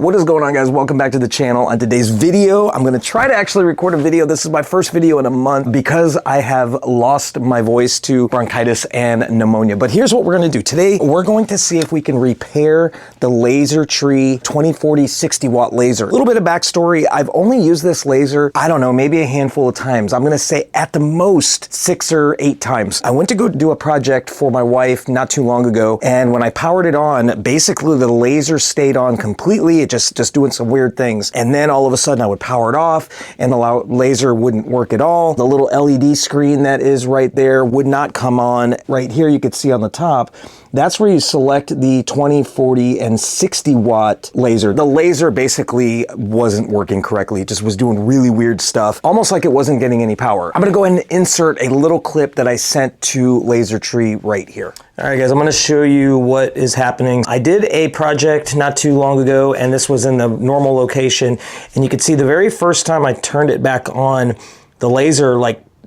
What is going on, guys? Welcome back to the channel. On today's video, I'm going to try to actually record a video. This is my first video in a month because I have lost my voice to bronchitis and pneumonia. But here's what we're going to do. Today, we're going to see if we can repair the LaserTree 2040 60 watt laser. A little bit of backstory. I've only used this laser, I don't know, maybe a handful of times. I'm going to say at the most 6 or 8 times. I went to go do a project for my wife not too long ago. And when I powered it on, basically the laser stayed on completely. It just doing some weird things. And then all of a sudden I would power it off and the laser wouldn't work at all. The little LED screen that is right there would not come on. Right here you could see on the top, that's where you select the 20, 40, and 60 watt laser. The laser basically wasn't working correctly. It just was doing really weird stuff, almost like it wasn't getting any power. I'm gonna go ahead and insert a little clip that I sent to LaserTree right here. All right, guys, I'm gonna show you what is happening. I did a project not too long ago, and this was in the normal location, and you could see the very first time I turned it back on, the laser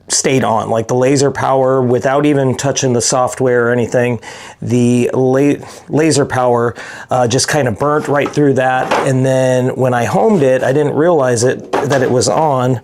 stayed on, like the laser power, without even touching the software or anything. The laser power just kind of burnt right through that. And then when I homed it, I didn't realize that it was on.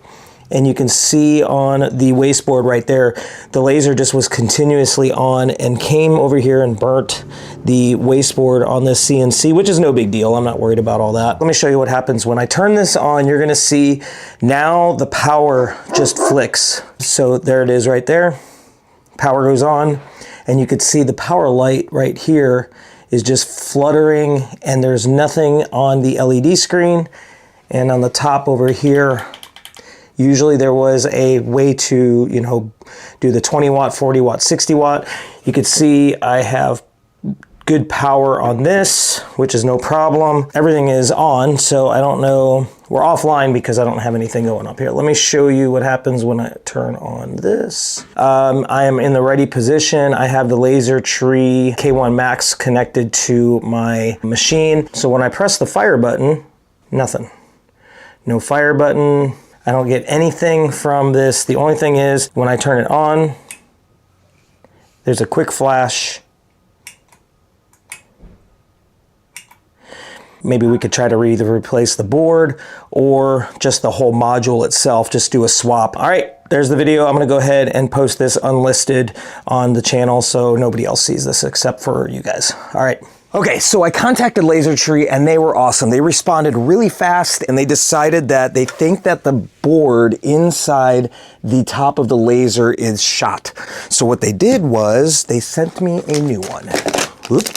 And you can see on the wasteboard right there, the laser just was continuously on and came over here and burnt the wasteboard on this CNC, which is no big deal. I'm not worried about all that. Let me show you what happens when I turn this on. You're gonna see now the power just flicks. So there it is right there. Power goes on, and you could see the power light right here is just fluttering, and there's nothing on the LED screen. And on the top over here, usually there was a way to, do the 20 watt, 40 watt, 60 watt. You could see I have good power on this, which is no problem. Everything is on, so I don't know. We're offline because I don't have anything going up here. Let me show you what happens when I turn on this. I am in the ready position. I have the LaserTree K1 Max connected to my machine. So when I press the fire button, nothing. No fire button. I don't get anything from this. The only thing is when I turn it on, there's a quick flash. Maybe we could try to either replace the board or just the whole module itself, just do a swap. All right, there's the video. I'm gonna go ahead and post this unlisted on the channel so nobody else sees this except for you guys. All right. Okay, so I contacted LaserTree and they were awesome. They responded really fast and they decided that they think that the board inside the top of the laser is shot. So what they did was they sent me a new one.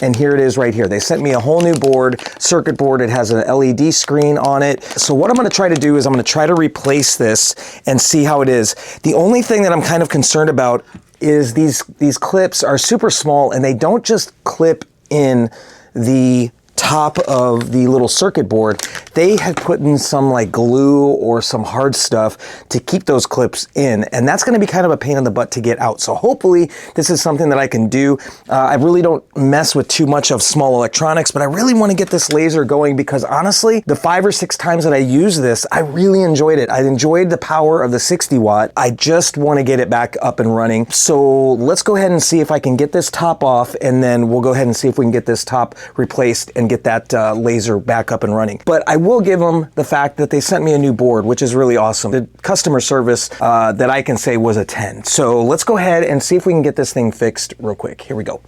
And here it is right here. They sent me a whole new board, circuit board. It has an LED screen on it. So what I'm gonna try to do is I'm gonna try to replace this and see how it is. The only thing that I'm kind of concerned about is these clips are super small and they don't just clip in the top of the little circuit board. They had put in some like glue or some hard stuff to keep those clips in, and that's going to be kind of a pain in the butt to get out. So hopefully this is something that I can do. I really don't mess with too much of small electronics, but I really want to get this laser going because honestly, the 5 or 6 times that I used this, I really enjoyed it. I enjoyed the power of the 60 watt. I just want to get it back up and running. So let's go ahead and see if I can get this top off, and then we'll go ahead and see if we can get this top replaced and get that laser back up and running. But I will give them the fact that they sent me a new board, which is really awesome. The customer service that I can say was a 10. So let's go ahead and see if we can get this thing fixed real quick. Here we go.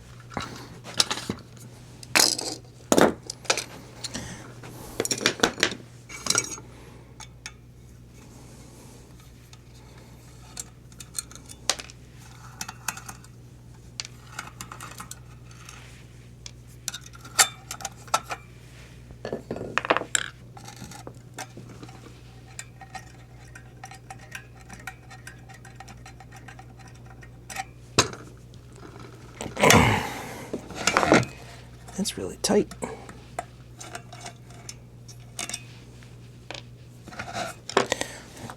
It's really tight.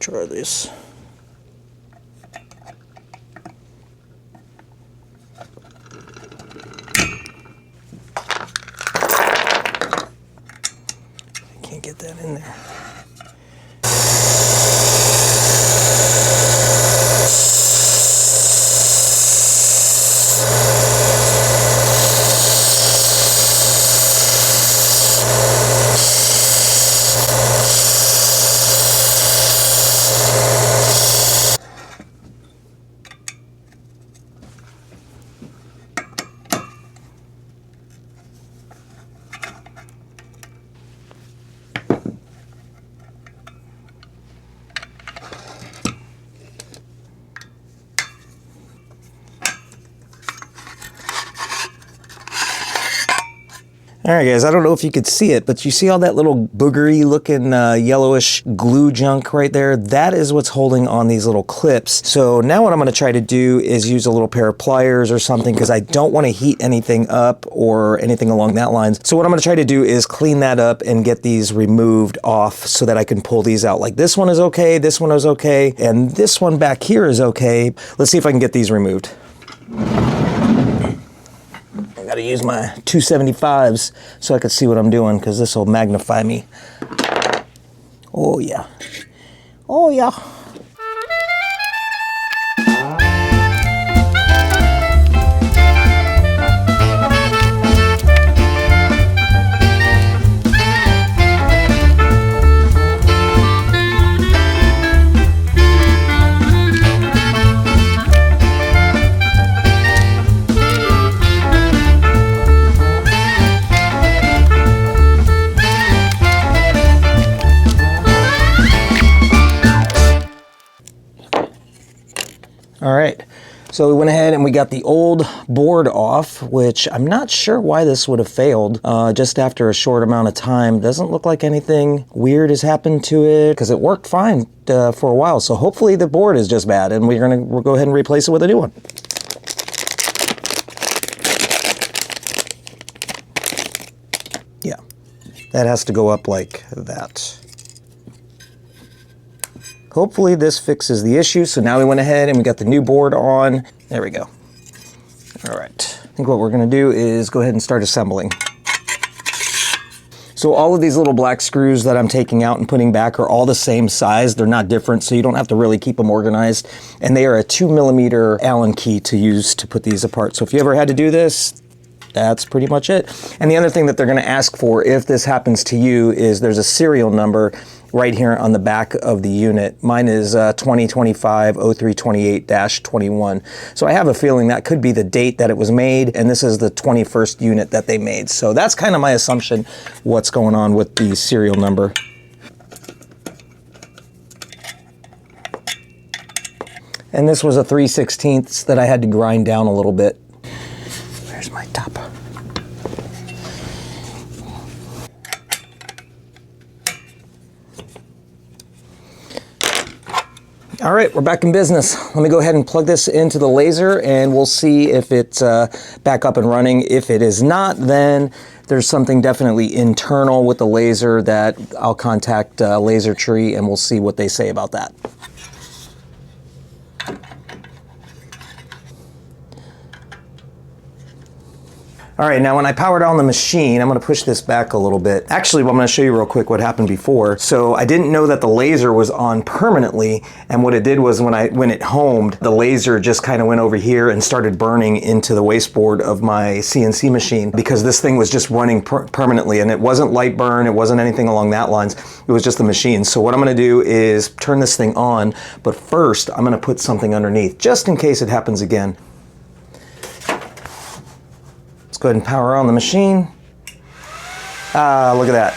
Try this. I can't get that in there. All right, guys, I don't know if you could see it, but you see all that little boogery looking yellowish glue junk right there? That is what's holding on these little clips. So now what I'm gonna try to do is use a little pair of pliers or something, because I don't wanna heat anything up or anything along that lines. So what I'm gonna try to do is clean that up and get these removed off so that I can pull these out. Like this one is okay, this one is okay, and this one back here is okay. Let's see if I can get these removed. I gotta use my 275s so I can see what I'm doing, because this will magnify me. Oh yeah. Oh yeah. All right, so we went ahead and we got the old board off, which I'm not sure why this would have failed just after a short amount of time. Doesn't look like anything weird has happened to it, because it worked fine for a while. So hopefully the board is just bad, and we'll go ahead and replace it with a new one. Yeah, that has to go up like that. Hopefully this fixes the issue. So now we went ahead and we got the new board on. There we go. All right. I think what we're gonna do is go ahead and start assembling. So all of these little black screws that I'm taking out and putting back are all the same size. They're not different, so you don't have to really keep them organized. And they are a 2mm Allen key to use to put these apart. So if you ever had to do this, that's pretty much it. And the other thing that they're gonna ask for if this happens to you is there's a serial number right here on the back of the unit. Mine is 2025-0328-21. So I have a feeling that could be the date that it was made, and this is the 21st unit that they made. So that's kind of my assumption what's going on with the serial number. And this was a 3/16 that I had to grind down a little bit. Where's my top? All right, we're back in business. Let me go ahead and plug this into the laser and we'll see if it's back up and running. If it is not, then there's something definitely internal with the laser that I'll contact LaserTree and we'll see what they say about that. All right, now when I powered on the machine, I'm gonna push this back a little bit. Actually, I'm gonna show you real quick what happened before. So I didn't know that the laser was on permanently, and what it did was when it homed, the laser just kind of went over here and started burning into the wasteboard of my CNC machine, because this thing was just running permanently, and it wasn't light burn, it wasn't anything along that lines, it was just the machine. So what I'm gonna do is turn this thing on, but first I'm gonna put something underneath, just in case it happens again. Let's go ahead and power on the machine. Ah, look at that.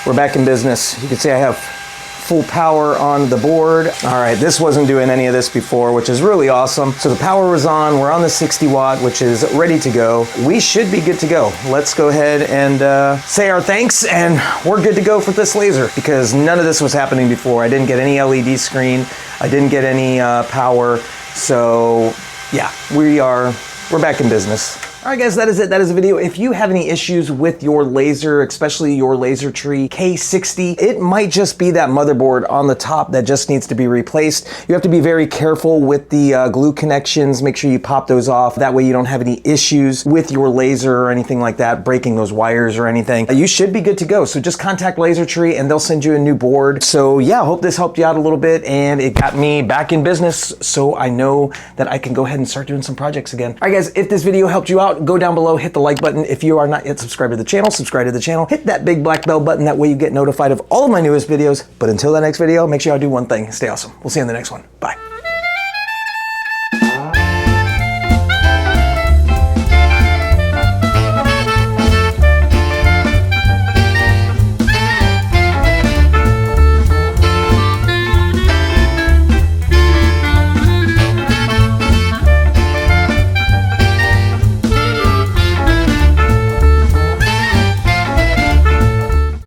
We're back in business. You can see I have full power on the board. All right, this wasn't doing any of this before, which is really awesome. So the power was on, we're on the 60 watt, which is ready to go. We should be good to go. Let's go ahead and say our thanks, and we're good to go for this laser, because none of this was happening before. I didn't get any LED screen, I didn't get any power. So yeah, we're back in business. All right, guys, that is it. That is the video. If you have any issues with your laser, especially your LaserTree K60, it might just be that motherboard on the top that just needs to be replaced. You have to be very careful with the glue connections. Make sure you pop those off. That way you don't have any issues with your laser or anything like that, breaking those wires or anything. You should be good to go. So just contact LaserTree and they'll send you a new board. So yeah, I hope this helped you out a little bit, and it got me back in business, so I know that I can go ahead and start doing some projects again. All right, guys, if this video helped you out, go down below, hit the like button. If you are not yet subscribed to the channel, subscribe to the channel. Hit that big black bell button. That way you get notified of all of my newest videos. But until the next video, make sure y'all do one thing. Stay awesome. We'll see you in the next one. Bye.